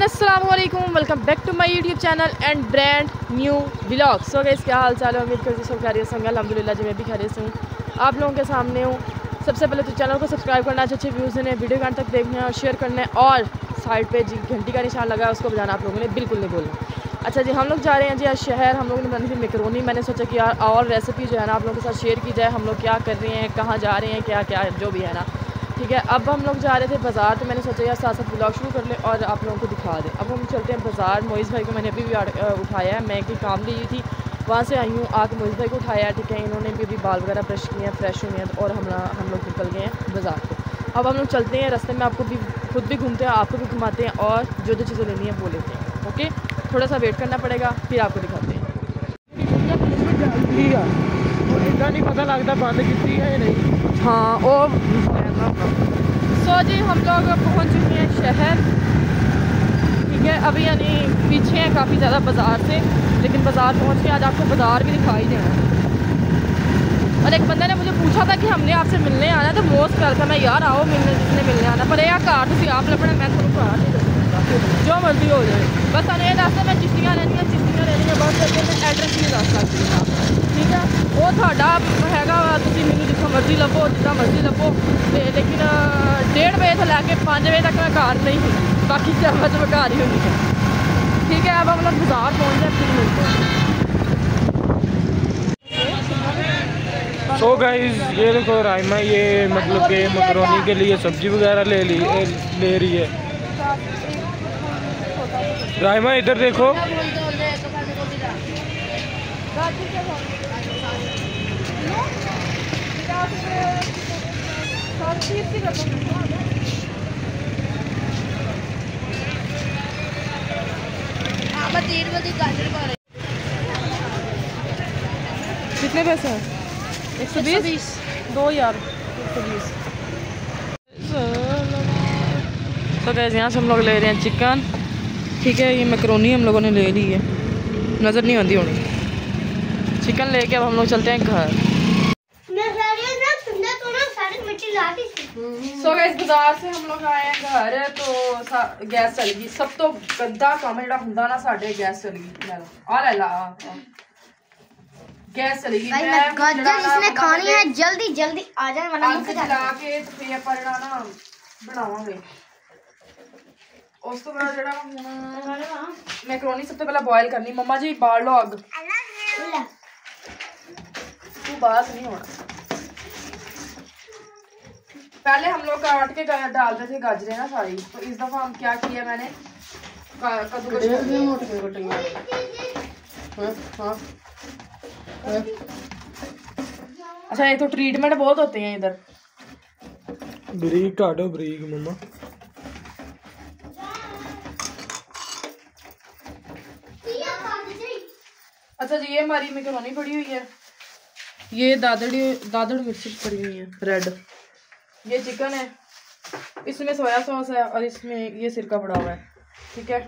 अस्सलाम वालेकुम, welcome back to my YouTube channel and brand new vlog. So guys, क्या हाल चाल है? उम्मीद करती हूँ सब खैरियत से होंगे। अल्हम्दुलिल्लाह जी, मैं भी खैरियत से हूँ। आप लोगों के सामने हूँ। सबसे पहले तो चैनल को सब्सक्राइब करना, अच्छे व्यूज़ देने, वीडियो अंत तक देखना और शेयर करना है, और साइड पे जी घंटी का निशान लगा है उसको बजाना आप लोगों ने बिल्कुल नहीं बोलना। अच्छा जी, हम लोग जा रहे हैं जी आज शहर। हम लोगों ने बनानी थी मैकरोनी। मैंने सोचा कि यार और रेसिपी जो है ना आप लोगों के साथ शेयर की जाए। हम लोग क्या कर रहे हैं, कहाँ जा रहे हैं, क्या क्या जो भी है ना, ठीक है। अब हम लोग जा रहे थे बाज़ार, तो मैंने सोचा यार साथ साथ ब्लॉग शुरू कर लें और आप लोगों को दिखा दें। अब हम चलते हैं बाज़ार। मोइज़ भाई को मैंने अभी भी उठाया है, मैं कोई काम ली हुई थी, वहाँ से आई हूँ, आके मोइज़ भाई को उठाया, ठीक है। इन्होंने भी अभी बाल वगैरह ब्रश किए हैं, फ्रेश हुए हैं, और हम लोग निकल गए हैं बाज़ार को। अब हम लोग चलते हैं, रास्ते में आपको भी खुद भी घूमते हैं, आपको भी घुमाते हैं, और जो जो चीज़ें लेनी है वो लेते हैं। ओके, थोड़ा सा वेट करना पड़ेगा, फिर आपको दिखाते हैं। नहीं पता लगता बंद की है या नहीं। हाँ, और सो जी हम लोग पहुँच चुके हैं शहर, ठीक है। अभी यानी पीछे हैं काफ़ी ज़्यादा बाज़ार से, लेकिन बाज़ार पहुँच के आज आपको बाज़ार भी दिखाई देना। और एक बंदे ने मुझे पूछा था कि हमने आपसे मिलने आना, तो मोस्ट कर था मैं यार आओ मिलने, जिसने मिलने आना पर यार कार तुम आप लपना, मैं थोड़ा कार नहीं दस जो मर्जी हो जाए, बस अने दस मैं चिश्तियाँ लेनिया बस एड्रैस नहीं दस सकती, ठीक है। वो थोड़ा हैगा तुम मैनू जितना मर्जी लभो, जितना मर्जी लभो, लेकिन 1:30 बजे से लैके 5 बजे तक मैं घर नहीं हुई, बाकी समय तो मैं घर ही होनी है, ठीक है। अब हम लोग बाज़ार पहुँच जाए, फिर मिलते हैं। सो गाइस, ये देखो राइमा, ये मतलब कि मकरोनी के लिए सब्जी वगैरह ले रही है। राइमा इधर देखो। कितने पैसे हैं? 120 2 यार 120। तो कैसे यहाँ से हम लोग ले रहे हैं चिकन, ठीक है। ये मैकरोनी हम लोगों ने ले ली है, नज़र नहीं आती होनी। चिकन लेके अब हम लोग चलते हैं घर। सो गाइस, बाजार से हम लोग आए हैं घर, तो गैस चल गई। सब तो गंदा काम है जो ना साढ़े गैस चल गई। गैस चली गई। जिसने खानी है जल्दी जल्दी आ जाए, वरना आग जला के तो फिर पर ना बनावांगे। उस तो बाद जेड़ा हुन मैकरोनी सब तो पहले बॉयल करनी। मम्मा जी बाल लो अग, तू बात नहीं होना। पहले हम लोग काट के डालते थे गाजरें ना सारी, तो इस दफा हम क्या किया, मैंने कद्दूकस अच्छा। ये तो ट्रीटमेंट बहुत होते हैं इधर। ब्रीक काटो, ब्रीक मम्मा। अच्छा जी, ये हमारी मैकरोनी पड़ी हुई है, ये दादड़ मिर्ची पड़ी हुई है रेड, ये चिकन है, इसमें सोया सॉस है, और इसमें ये सिरका पड़ा हुआ है, ठीक है।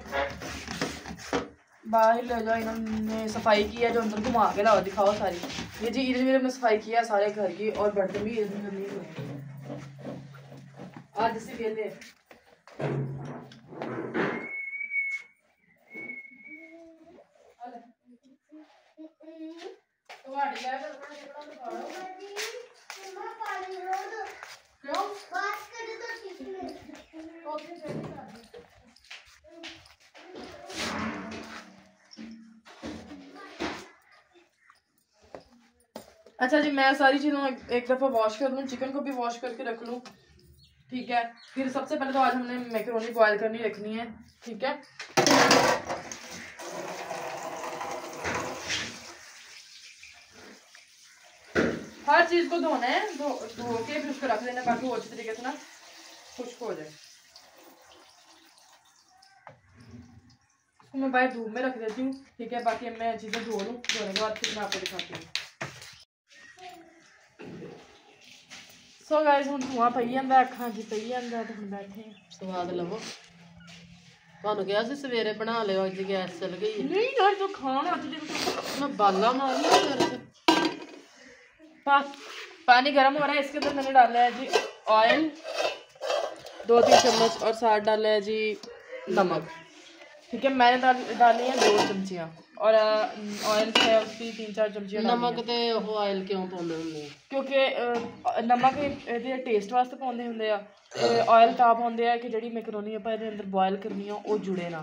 बाहर ले जाओ, इन्होंने सफाई की है, जो अंदर घुमा के लाओ, दिखाओ सारी। ये जी इधर हमने सफाई किया सारे घर की, और बर्तन भी इधर नहीं हुए आज इसी वेले। अच्छा जी, मैं सारी चीज़ों एक दफ़ा वॉश कर लूँ, चिकन को भी वॉश करके रख लूँ, ठीक है। फिर सबसे पहले तो आज हमने मैकरोनी बॉयल करनी रखनी है, ठीक है। हर चीज़ को धोना है, धो के फिर उसको रख देना, ताकि वो अच्छी तरीके से ना खुश्क हो जाए। इसको मैं बाहर धूप में रख देती हूँ, ठीक है। बाकी मैं चीज़ें धो लूँ, धोने के बाद फिर मैं आपको दिखाती हूँ। सो गाइस, हुण धुआं पई जांदा, अखां च पई जांदा, ते हुण बैठे स्वाद लवो। ਤੁਹਾਨੂੰ ਕਿਹਾ ਸੀ ਸਵੇਰੇ ਬਣਾ ਲਿਓ, ਅੱਜ ਗੈਸ ਚਲ ਗਈ। ਨਹੀਂ ਯਾਰ, ਜੋ ਖਾਣਾ ਅੱਜ मैं बाला मारूंगी कर। पानी गर्म हो रहा है, इसके अंदर मैंने डाला है जी ऑयल 2-3 चम्मच, और साथ डाला है जी नमक। ठीक है, मैंने डाली है 2 चमचियाँ और ऑयल है उसकी 3-4 चमचियाँ। नमक ते ऑयल क्यों पाਉਂਦੇ ਹੁੰਦੇ क्योंकि नमक ਇਹਦੇ ਟੇਸਟ ਵਾਸਤੇ ਪਾਉਂਦੇ ਹੁੰਦੇ ਆ ਤੇ ਆਇਲ ਤਾਂ ਪਾਉਂਦੇ ਆ ਕਿ ਜਿਹੜੀ ਮੈਕਰੋਨੀ ਆਪਾਂ ਇਹਦੇ ਅੰਦਰ ਬੋਇਲ ਕਰਨੀ ਆ ਉਹ ਜੁੜੇ ਨਾ।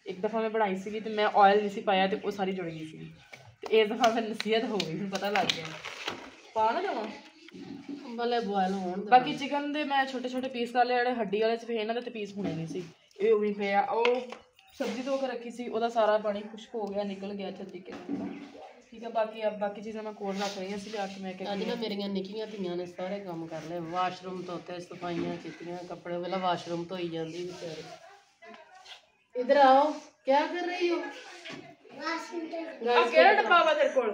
ਇੱਕ ਦਫਾ ਮੈਂ ਬਣਾਈ ਸੀਗੀ ਤੇ ਮੈਂ ਆਇਲ ਨਹੀਂ ਸੀ ਪਾਇਆ ਤੇ ਉਹ ਸਾਰੀ ਜੁੜ ਗਈ ਸੀਗੀ ਤੇ ਇਸ ਦਫਾ ਫਿਰ ਨਸੀਹਤ ਹੋ ਗਈ, ਪਤਾ ਲੱਗ ਗਿਆ ਪਾ ਨਾ ਦੇਵਾਂ भले बॉयल होण। बाकी चिकन दे मैं छोटे छोटे पीस कर ले, ਜਿਹੜੇ ਹੱਡੀ ਵਾਲੇ ਚ ਫੇ ਇਹਨਾਂ ਦੇ ਤੇ ਪੀਸ ਹੋਣੇ ਨਹੀਂ ਸੀ, ਇਹ ਉਹ ਵੀ ਪਿਆ। ਉਹ सब्जी धो के रखी सी, ਉਹਦਾ ਸਾਰਾ ਪਾਣੀ ਖੁਸ਼ਕ ਹੋ ਗਿਆ, ਨਿਕਲ ਗਿਆ ਅੱਛੇ ਤਰੀਕੇ ਨਾਲ। ठीक है, बाकी चीज़ें मैं कोल रख रही सी लिया के मैं अज ना मेरिया निक्कियां धीआं ने सारे काम कर ले, वाशरूम धोते, सफाइयां कीतियां, कपड़े वाला वाशरूम धोई जाती बेचारे। इधर आओ, क्या कर रही हो? केड़ा डब्बा वा तेरे कोल?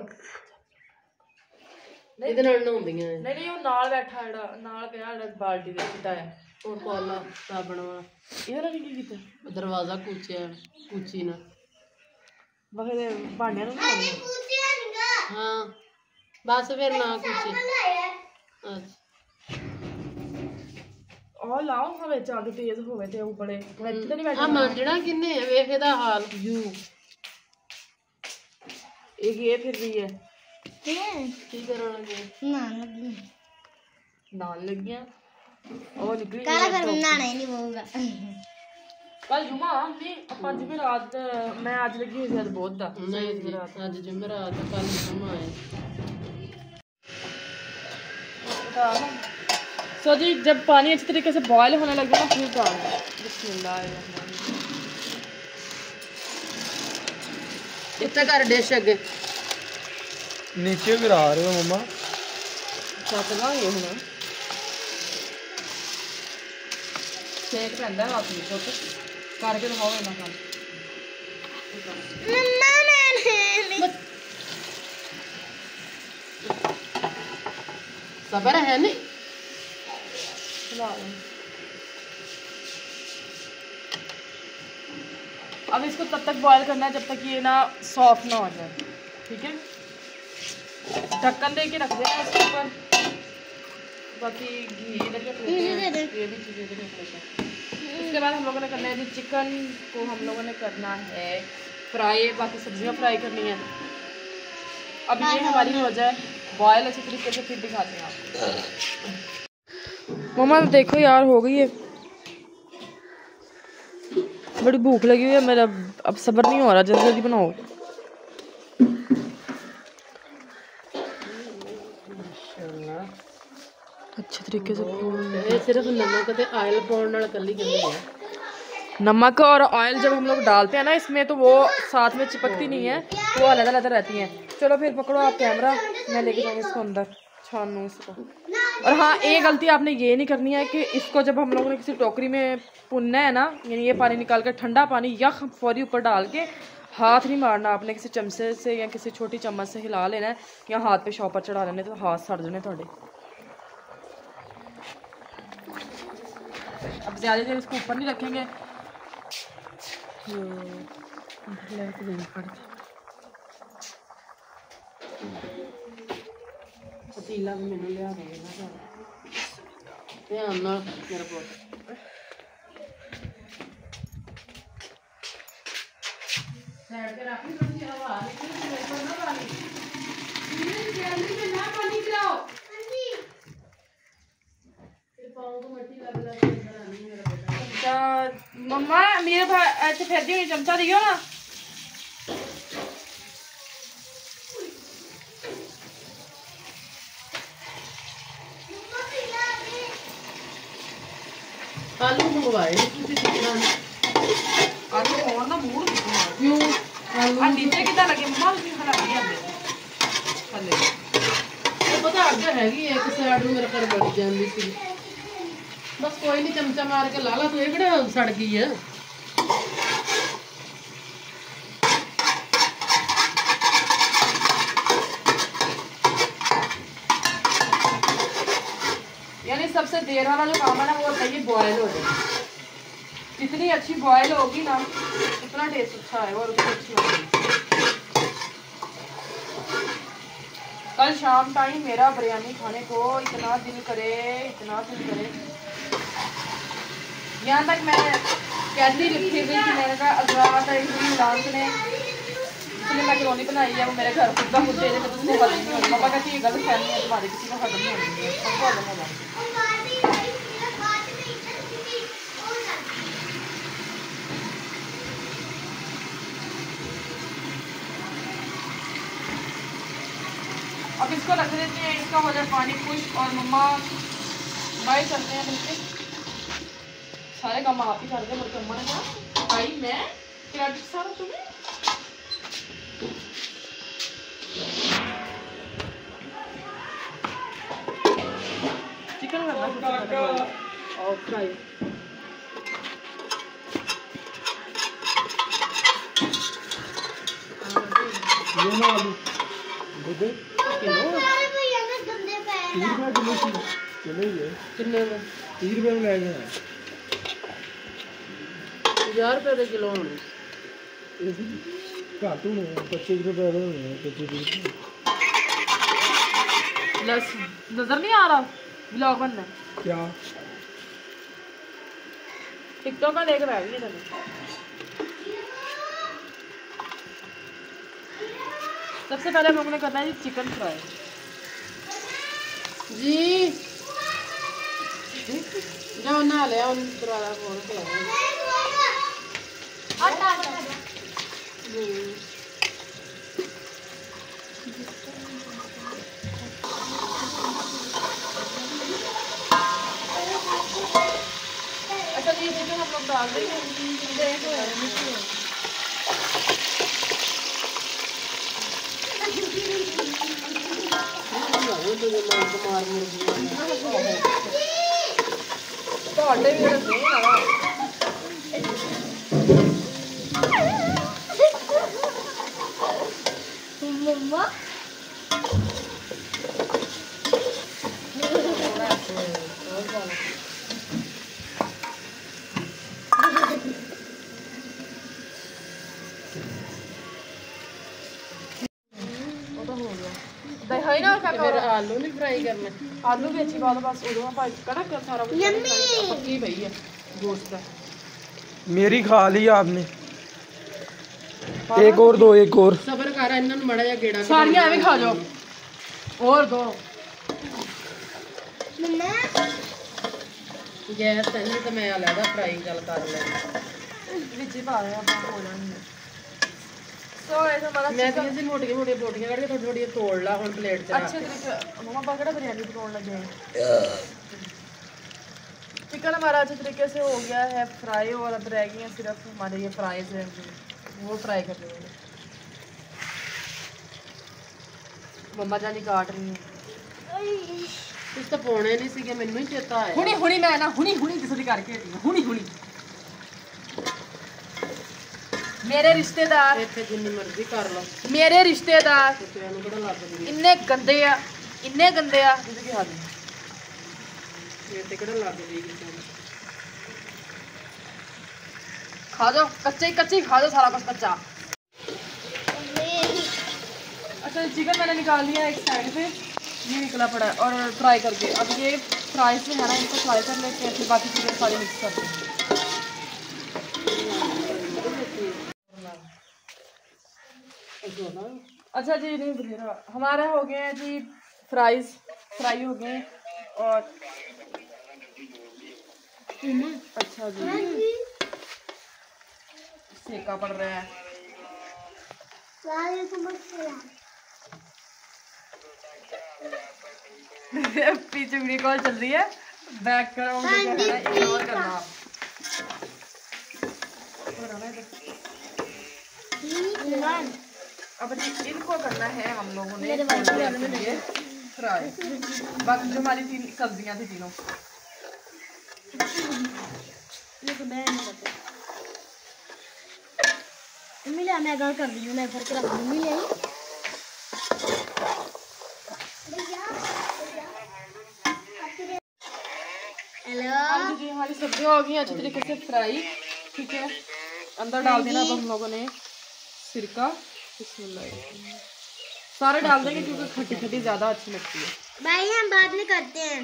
ਇਹਦੇ ਨਾਲ ਨਹਾਉਂਦੀਆਂ नहीं ਉਹ ਨਾਲ ਬੈਠਾ ਜਿਹੜਾ ਨਾਲ ਪਿਆ ਜਿਹੜਾ ਬਾਲਟੀ ਦੇ ਵਿੱਚ ਆਇਆ ਉਹ ਕੋਲਾ ਸਾਬਣ ਵਾਲਾ। ਇਹਦਾ ਨਾਲ ਕੀ ਕੀਤਾ? ਦਰਵਾਜ਼ਾ ਕੁਚਿਆ ਕੁਚੀ ਨਾਲ ਵਖੇ ਭਾਂਡਿਆਂ ਨੂੰ ਨਹੀਂ ਹਾਂ ਬਸ ਫਿਰ ਨਾ ਕੁਚੀ। ਉਹ ਲਾਓ ਹਾਂ ਵਿੱਚ ਅੱਗ ਤੇਜ਼ ਹੋਵੇ ਤੇ ਉਹ ਬੜੇ ਇੱਥੇ ਤਾਂ ਨਹੀਂ ਬੈਠਾ। ਆ ਮਾਂਜਣਾ ਕਿੰਨੇ ਆ ਵੇਖ ਇਹਦਾ ਹਾਲ। ਯੂ ਇਹ ਫਿਰ ਰਹੀ ਹੈ ਕੀ ਕਰਨ ਲੱਗੇ? ਨਾਲ ਲੱਗੀਆਂ ਉਹ ਨਿਕਲੀ काला कर बनाना ही नहीं होगा। ਕੱਲ ਜੁਮਾ ਨਹੀਂ ਆਪਾਂ ਜਿਵੇਂ ਰਾਤ ਮੈਂ ਅੱਜ ਲੱਗੀ ਹੋਈ ਸੀ ਅੱਜ ਬਹੁਤ ਦਾ नहीं आज जुमेरात कल जुम्मा है। सो जी जब पानी अच्छी तरीके से बॉयल होने लगे ना फिर डालना। बिस्मिल्लाह इतना कर डिश अगे नीचे गिरा रहे हो मम्मा? छत लांगे हुण सेक पैंदा है अपनी पुत करके दिखाओ इन्ना काम। सबर है नहीं अब इसको तब तक बॉयल करना है जब तक ये ना सॉफ्ट ना हो जाए। ठीक है, ढक्कन दे के रख देना इसके ऊपर। बाकी घी इधर रख लेते हैं, ये भी चीज़ें इधर रख लेते हैं। इसके बाद हम लोगों ने करना है, चिकन को हम लोगों ने करना है फ्राई, बाकी सब्जियां फ्राई करनी है। अब ये हमारी हो जाए बॉयल अच्छी तरीके से, फिर दिखाते हैं आपको। मम्मा देखो यार हो गई है, बड़ी भूख लगी हुई है, मेरा अब सब्र नहीं हो रहा, जल्दी जल्दी बनाओ। अच्छे तरीके से ये सिर्फ नमक ते ऑयल पाउण नाल कल्ली गंदी है। नमक और ऑयल जब हम लोग डालते हैं ना इसमें तो वो साथ में चिपकती नहीं है, तो अलग अलग रहती हैं। चलो फिर पकड़ो आप कैमरा, मैं लेके जाऊँगी इसको अंदर, छानूँ इसको। और हाँ, एक गलती आपने ये नहीं करनी है कि इसको जब हम लोगों ने किसी टोकरी में पुनना है ना, यानी ये पानी निकाल कर ठंडा पानी यख फौरी ऊपर डाल के हाथ नहीं मारना आपने, किसी चमचे से या किसी छोटी चम्मच से हिला लेना है, या हाथ पे शॉपर चढ़ा लेने, तो हाथ सड़ जाने थोड़े। अब ज़्यादा देर इसको ऊपर नहीं रखेंगे, पतीला भी मैंने लिया ध्यान नाल मेरा पुत। साइड पे रख थोड़ी सी हवा निकले मेरे को ना पानी जल्दी में ना पानी गिराओ। फिर पाँव को मिट्टी लग लग के अंदर आनी मेरा बेटा। मम्मा मेरे भाई ऐसे फेर दी हुई चमचा दियो ना। आलू मंगवाए किसी सीखना आलू और ना मूड क्यों आलू नीचे कितना लगे मम्मा उसकी खड़ा दिया हले ये पता अग हैगी एक साइड में मेरे घर बढ़ जाती सी। बस कोई नहीं चमचा मार के ला ला, तू ये किहड़ा सड़ गई है। यानी सबसे देर वाला जो काम है ना वो होता है ये बॉयल हो जाए। जितनी अच्छी बॉयल होगी ना उतना टेस्ट अच्छा है और उतनी अच्छी होगी। कल शाम टाइम मेरा बिरयानी खाने को इतना दिल करे, इतना दिल करे, यहाँ तक मैं कैदी लिखी गई कि मैंने कहा अजरा बात आई थी मिलान ने इसलिए मैकरोनी बनाई है, वो मेरे घर खुद का खुद दे देते तो उसको हजम नहीं होगी। पापा कहती है ये गलत फहमी है तुम्हारी, किसी को हजम नहीं होनी है, सबको हजम हो जाएगी। अब इसको रख देते हैं, इसका हो जाए पानी खुश और मम्मा बाई चलते हैं बल्कि सारे काम आप ही कर दे। बल्कि अम्मा ने कहा भाई मैं क्रेडिट सारा तुम्हें। चिकन करना और फ्राई आलू किन्ने में 30 रुपए में ले गए 50 रुपए का किलो होने। घट होने 25 रुपए होने 25 रुपए। नजर नहीं आ रहा ब्लॉग बनना क्या टिकटॉक का देख रहा है ये सबसे पहले हम लोगों ने करना है चिकन फ्राई जी। जाओ नहा ले आओ दोबारा फोन पे अच्छा ये चिकन हम लोग डाल देंगे। कुमार ਤੁਹਾਡੇ ਵੀ ਨਹੀਂ ਆਣਾ मम्मा दही ना क्या फिर आलू नहीं फ्राई करने। आलू भी अच्छी बात है बस उधर भाई कड़क सारा कुछ पक्की भई है गोश्त का। मेरी खा ली आपने एक और दो एक और सबर कर इन्होंने मड़ा जा गेड़ा सारियां एवं खा जाओ और दो मम्मा गैस नहीं तो मैं अलग फ्राई चल कर ले ਵਿੱਚ ਹੀ ਪਾ ਰਹੇ ਆਪਾਂ ਹੋ ਜਾਣਗੇ। सो ऐसा हमारा मैं तो ऐसे मोटी मोटी बोटियां काट के थोड़ी थोड़ी तोड़ ला हुन प्लेट च अच्छे तरीके मम्मा पकड़ा बिरयानी पकाने लगे हैं। चिकन हमारा अच्छे तरीके से हो गया है फ्राई और अब रह गई हैं सिर्फ हमारे ये फ्राइज हैं वो फ्राई कर रहे हैं। मम्मा जानी काट रही हैं कुछ तो पाने नहीं सीगे मैनू ही चेता है हुणी हुणी मैं ना हुणी हुणी किसी करके हटी हूं हुणी हुणी मेरे रिश्तेदार इत्थे जिन्नी मर्जी कर लो मेरे रिश्तेदार कुत्तियां नूं बड़ा लगदी इन्ने गंदे आ जिंदगी की हाल ये ते केड़ा लगदी किसे नूं खा जाओ कच्चे खा जाओ सारा कुछ कच्चा। अच्छा चिकन मैंने निकाल लिया एक साइड पे ये निकला पड़ा है और फ्राई करके अब ये फ्राई से है ना इनको फ्राई कर लेते हैं फिर बाकी चीज़ें सारी मिक्स करते हैं। अच्छा जी नहीं बुझेगा हमारा हो गया है जी फ्राई हो गए और अच्छा जी सेका पड़ रहा है पीछे वीडियो कॉल चल रही है बैकग्राउंड इग्नोर करना आप। अब इनको करना है हम लोगों ने फ्राई बाकी जो हमारी 3 सब्जियां थी तीनों मम्मी ले मैं घर कर दी हूं मैं घर के रख मम्मी ले हेलो हाँ जी हमारी सब्जियां हो गई अच्छी तरीके से फ्राई ठीक है। अंदर डाल देना अब हम लोगों ने सिरका सारे डाल देंगे क्योंकि खट्टी खट्टी ज्यादा अच्छी लगती है। भाई हम बाद में करते हैं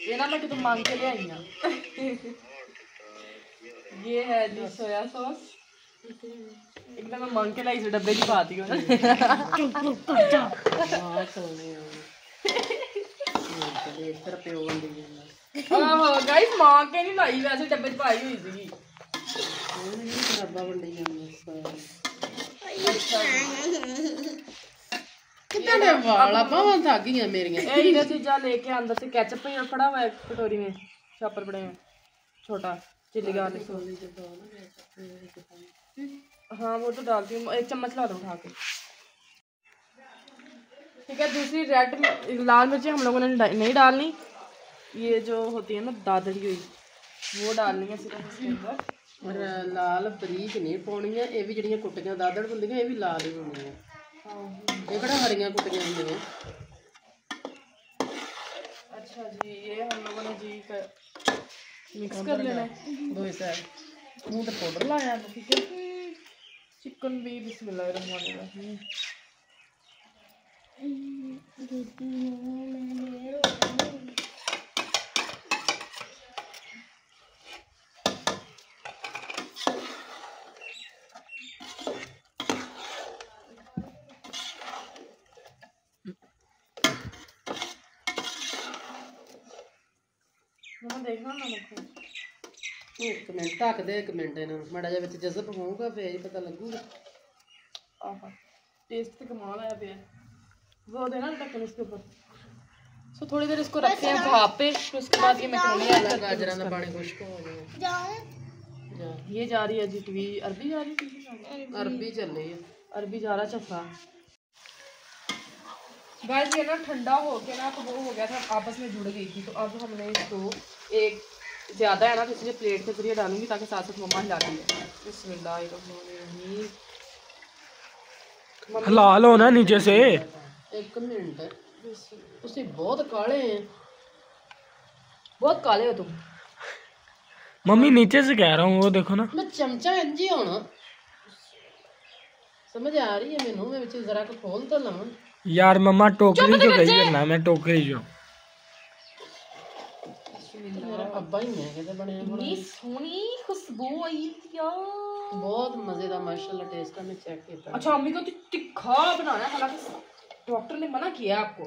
ये ना मैं कि तुम मांग के ले आई ना। ये है जी सोया सॉस, एकदम मैं मांग के लाई इस डब्बे की पाती हूँ ना। आहो गाइस मांग के नहीं लाई, वैसे डब्बे च पाई हुई थी। कितने वाला बावां थक गई मेरियां। ये चीजा लेके अंदर से केचप ही पड़ा हुआ है कटोरी में, छापर पड़े हैं छोटा चिल्ली गार्लिक सॉस। हाँ वो तो डालती हूँ, एक चम्मच ला दो उठा के। ठीक है, दूसरी रेड लाल मिर्ची हम लोगों ने नहीं डालनी, ये जो होती है ना दादड़ी हुई वो डालनी है सिर्फ इसके अंदर। और लाल बरीक नहीं पाउनी है, ये भी जड़ियां कुटियां दादड़ होंदियां ये भी लाल ही होनी है, ये कड़ा हरियां कुटियां होंदियां। अच्छा जी, ये हम लोगों ने जी मिक्स कर लेना है दो साइड। मुंह पे पाउडर लाया है। ठीक है, चिकन भी बिस्मिल्लाहिर्रहमानिर्रहीम। देखना ना मुझको एक मिनट ढक दे, एक मिनट इन्हां नूं माड़ा जिहा विच जज़ब होऊगा फिर ही पता लगूगा। आहा टेस्ट तो कमाल आया पे, वो देना ढक्कन इसके ऊपर। सो थोड़ी देर इसको रखते हैं भाप पे, फिर उसके बाद ये मैक्रोनी ऐड करके गाजरां दा पानी खुश्क हो गया। ये जा रही है जी टीवी अरबी जा रही है, अरबी चली है, अरबी जा रहा चफरा। गाइस ये ना ठंडा हो के ना तो वो हो गया था, आपस में जुड़ गई थी, तो अब हमने इसको एक ज़्यादा है ना तो इसलिए प्लेट के जरिए डालूंगी ताकि साथ साथ मम्मा हिलाती है। बिस्मिल्लाहिर्रहमानिर्रहीम। हलाल होना नीचे से। एक मिनट तुसीं बहुत काले हैं। बहुत काले हो तुम। मम्मी नीचे से कह रहा हूँ, वो देखो ना। मैं चमचा इंज ही होना, समझ आ रही है मैनू, मैं विच जरा को खोल तो लवां। यार मम्मा टोकरी जो गई करना, मैं टोकरी जो मेरा अब्बा ही है किते बने इतनी सोहनी खुशबू आई थी यार, बहुत मजे का माशाल्लाह टेस्ट है। मैं चेक किया। अच्छा मम्मी को तो तिखा बनाना है, हालांकि डॉक्टर ने मना किया आपको।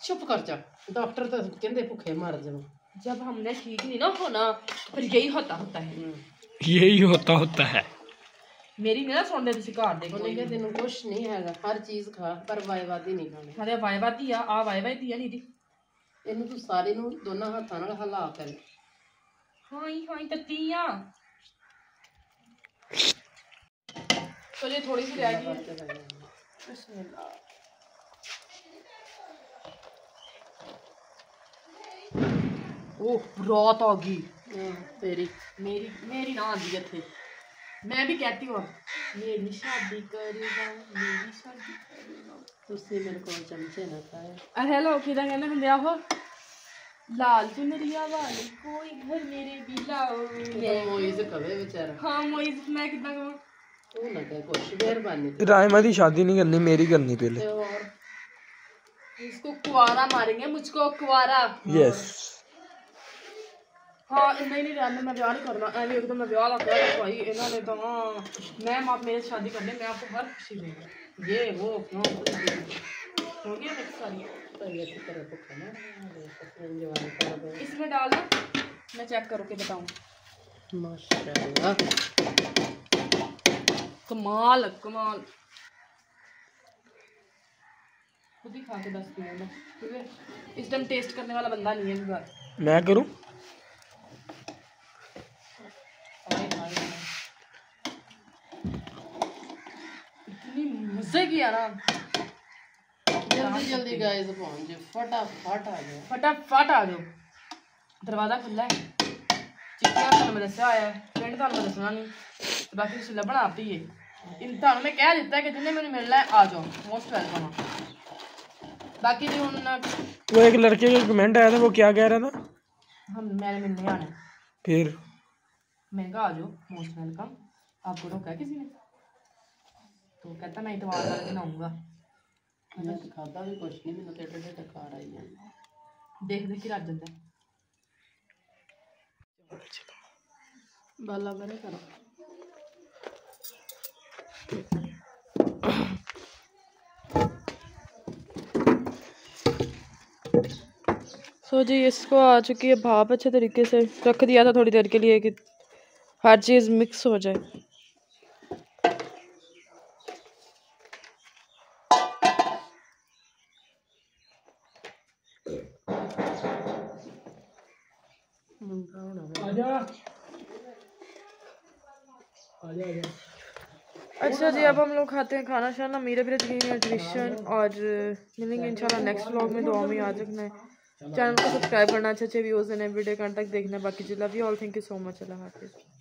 चुप कर जा, डॉक्टर तो कहते भूखे मर जाओ। जब हमने ठीक नहीं ना होना फिर यही होता है। यही होता है। मेरी नहीं ना सुन दे तुसी घर दे ਉਹਨੇ ਕਿਹਾ ਤੈਨੂੰ ਕੁਛ ਨਹੀਂ ਹੈਗਾ, ਹਰ ਚੀਜ਼ ਖਾ ਪਰ ਵਾਈਵਾਦੀ ਨਹੀਂ ਖਾਣੀ। ਹਰੇ ਵਾਈਵਾਦੀ ਆ ਵਾਈਵਾਦੀ ਆ ਨੀਦੀ। ਇਹਨੂੰ ਤੂੰ ਸਾਰੇ ਨੂੰ ਦੋਨਾਂ ਹੱਥਾਂ ਨਾਲ ਹਿਲਾ ਕੇ ਹਾਂ ਤੱਤੀਆਂ। चलिए थोड़ी सी रहेगी। ओह रात आ गई तेरी, मेरी ना आंदी थे। मैं भी कहती हूँ मेरी शादी करेगा, मेरी शादी करेगा। ਤੁਸੀਂ ਮੇਰੇ ਕੋਲ ਚਮਚੇ ਨਾ ਖਾਏ। अरे लोग किधर कहना हम ब्याह हो लाल चुनरिया वाले कोई घर मेरे भी लाओ। मोइज कवे बेचारा। हाँ मोइज मैं कितना कहूँ, तू ना कह कुछ, मेहरबानी। रायमा की शादी नहीं करनी, मेरी करनी पहले। और इसको कुआरा मारेंगे, मुझको कुआरा। यस हाँ नहीं रहने, मैं ब्याह नहीं करना ऐसे एकदम। मैं ब्याह लगा भाई इन्होंने तो हाँ मैम आप मेरे शादी कर लें, मैं आपको हर खुशी दूँगा। ये वो क्यों हो गया मेरी सारी। इसमें डालना, मैं चेक करके बताऊँ। माशाल्लाह कमाल कमाल। खुद ही खा के 10 मिनट, ठीक है। इस टाइम टेस्ट करने वाला बंदा नहीं है घर। मैं करूँ। इतनी मजे की यार, जल्दी जल्दी गाइस पहुंच जाओ, फटाफट आ जाओ, फटाफट आ जाओ। दरवाजा खुला है, चिट्टियां थानू मैं दस्या आया फ्रेंड, थानू मैं दसना नहीं, बाकी तुम लभना आप ही है। थानू मैं कह दिता है कि जिन्हें मैंने मिलना है आ जाओ, मोस्ट वेलकम। बाकी जो वो एक लड़के का कमेंट आया था, वो क्या कह रहा था? हम मैंने मिलने आना है, फिर मैं कहा आ जाओ मोस्ट वेलकम। आपको रोका है किसी ने? तो कहता मैं इतवार वाले दिन आऊँगा। मैं तो खाता भी कुछ नहीं, मैंने टेढ़े टेढ़े कार आई है। देख देख के रज जाता है। बाला बरे करो। सो जी इसको आ चुकी है भाप अच्छे तरीके से। रख दिया था थोड़ी देर के लिए कि हर चीज़ मिक्स हो जाए। अच्छा जी अब हम लोग खाते हैं खाना शाना। मेरे ट्यूशन और मिलेंगे इंशाल्लाह नेक्स्ट व्लॉग में। दुआ में याद रखना है, चैनल को सब्सक्राइब करना, अच्छे व्यूज़ एंड वीडियो कंटेंट देखना। बाकी जी love you all, thank you so much, अल्लाह हाफिज़।